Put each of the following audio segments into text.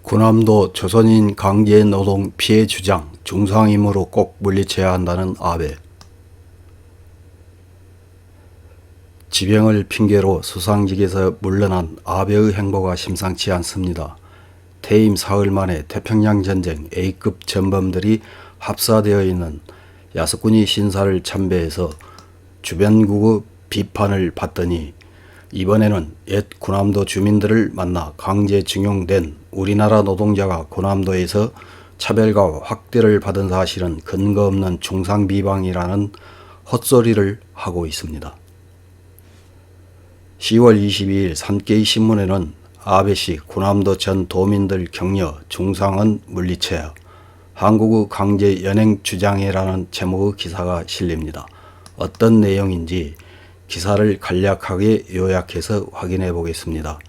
군함도 조선인 강제노동 피해 주장, 중상임으로 꼭 물리쳐야 한다는 아베. 지병을 핑계로 수상직에서 물러난 아베의 행보가 심상치 않습니다. 퇴임 사흘 만에 태평양 전쟁 A급 전범들이 합사되어 있는 야스쿠니 신사를 참배해서 주변국의 비판을 받더니 이번에는 옛 군함도 주민들을 만나 강제징용된 우리나라 노동자가 군함도에서 차별과 학대를 받은 사실은 근거 없는 중상비방이라는 헛소리를 하고 있습니다. 10월 22일 산케이 신문에는 아베씨 군함도 전 도민들 격려 중상은 물리쳐야 한국의 강제 연행 주장이라는 제목의 기사가 실립니다. 어떤 내용인지 기사를 간략하게 요약해서 확인해 보겠습니다.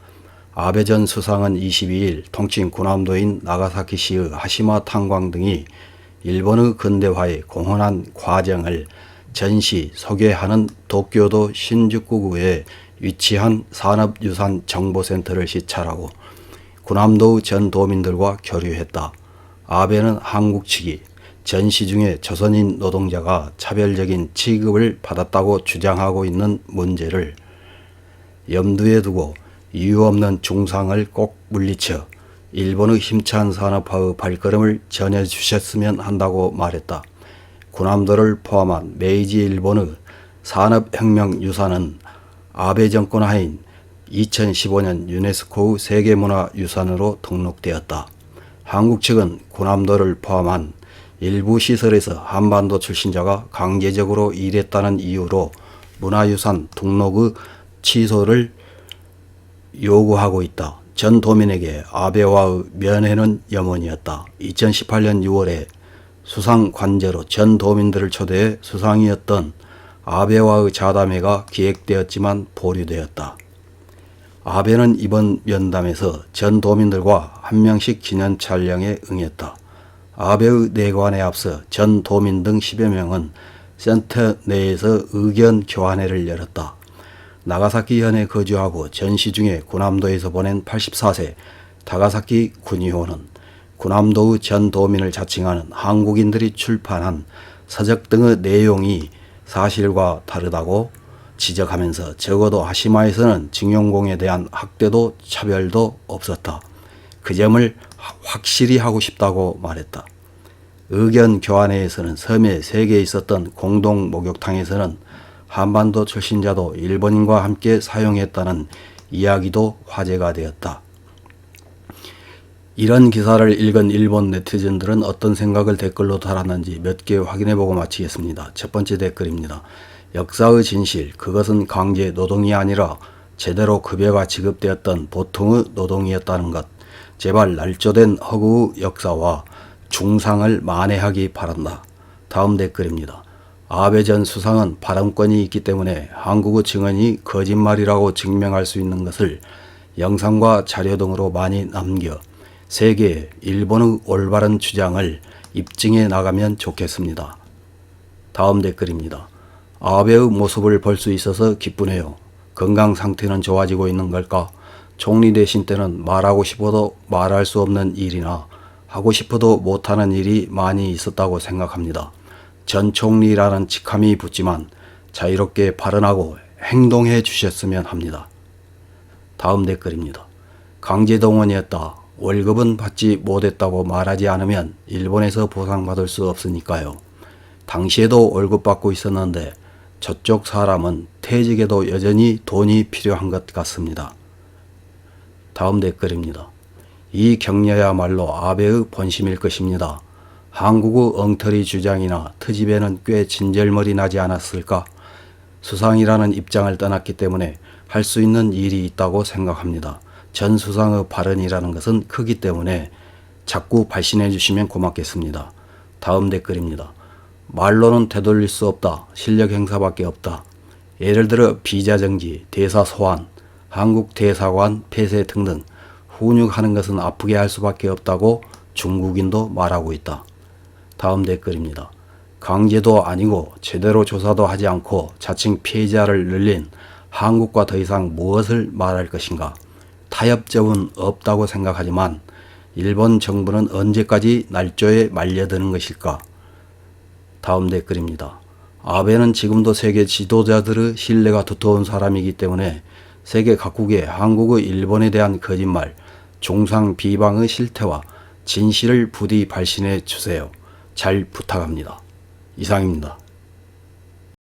아베 전 수상은 22일 통칭 군함도인 나가사키시의 하시마 탄광 등이 일본의 근대화에 공헌한 과정을 전시 소개하는 도쿄도 신주쿠구에 위치한 산업유산 정보센터를 시찰하고 군함도의 전 도민들과 교류했다. 아베는 한국 측이 전시 중에 조선인 노동자가 차별적인 취급을 받았다고 주장하고 있는 문제를 염두에 두고 이유 없는 중상을 꼭 물리쳐 일본의 힘찬 산업화의 발걸음을 전해주셨으면 한다고 말했다. 군함도를 포함한 메이지 일본의 산업혁명 유산은 아베 정권 하인 2015년 유네스코의 세계문화유산으로 등록되었다. 한국 측은 군함도를 포함한 일부 시설에서 한반도 출신자가 강제적으로 일했다는 이유로 문화유산 등록의 취소를 요구하고 있다. 전 도민에게 아베와의 면회는 염원이었다. 2018년 6월에 수상 관제로 전 도민들을 초대해 수상이었던 아베와의 자담회가 기획되었지만 보류되었다. 아베는 이번 면담에서 전 도민들과 한 명씩 기념 촬영에 응했다. 아베의 내관에 앞서 전 도민 등 10여 명은 센터 내에서 의견 교환회를 열었다. 나가사키 현에 거주하고 전시 중에 군함도에서 보낸 84세 다가사키 군의호는 군함도의 전 도민을 자칭하는 한국인들이 출판한 서적 등의 내용이 사실과 다르다고 지적하면서 적어도 하시마에서는 징용공에 대한 학대도 차별도 없었다. 그 점을 확실히 하고 싶다고 말했다. 의견 교환회에서는 섬에 3개 있었던 공동 목욕탕에서는 한반도 출신자도 일본인과 함께 사용했다는 이야기도 화제가 되었다. 이런 기사를 읽은 일본 네티즌들은 어떤 생각을 댓글로 달았는지 몇 개 확인해보고 마치겠습니다. 첫 번째 댓글입니다. 역사의 진실, 그것은 강제 노동이 아니라 제대로 급여가 지급되었던 보통의 노동이었다는 것. 제발 날조된 허구의 역사와 중상을 만회하기 바란다. 다음 댓글입니다. 아베 전 수상은 발언권이 있기 때문에 한국의 증언이 거짓말이라고 증명할 수 있는 것을 영상과 자료 등으로 많이 남겨 세계에 일본의 올바른 주장을 입증해 나가면 좋겠습니다. 다음 댓글입니다. 아베의 모습을 볼 수 있어서 기쁘네요. 건강 상태는 좋아지고 있는 걸까? 총리 되신 때는 말하고 싶어도 말할 수 없는 일이나 하고 싶어도 못하는 일이 많이 있었다고 생각합니다. 전 총리라는 직함이 붙지만 자유롭게 발언하고 행동해 주셨으면 합니다. 다음 댓글입니다. 강제동원이었다. 월급은 받지 못했다고 말하지 않으면 일본에서 보상받을 수 없으니까요. 당시에도 월급 받고 있었는데 저쪽 사람은 퇴직에도 여전히 돈이 필요한 것 같습니다. 다음 댓글입니다. 이 격려야말로 아베의 본심일 것입니다. 한국의 엉터리 주장이나 트집에는 꽤 진절머리 나지 않았을까? 수상이라는 입장을 떠났기 때문에 할 수 있는 일이 있다고 생각합니다. 전 수상의 발언이라는 것은 크기 때문에 자꾸 발신해 주시면 고맙겠습니다. 다음 댓글입니다. 말로는 되돌릴 수 없다. 실력 행사밖에 없다. 예를 들어 비자 정지, 대사 소환, 한국 대사관 폐쇄 등등 훈육하는 것은 아프게 할 수밖에 없다고 중국인도 말하고 있다. 다음 댓글입니다. 강제도 아니고 제대로 조사도 하지 않고 자칭 피해자를 늘린 한국과 더 이상 무엇을 말할 것인가? 타협점은 없다고 생각하지만 일본 정부는 언제까지 날조에 말려드는 것일까? 다음 댓글입니다. 아베는 지금도 세계 지도자들의 신뢰가 두터운 사람이기 때문에 세계 각국에 한국의 일본에 대한 거짓말, 종상 비방의 실태와 진실을 부디 발신해 주세요. 잘 부탁합니다. 이상입니다.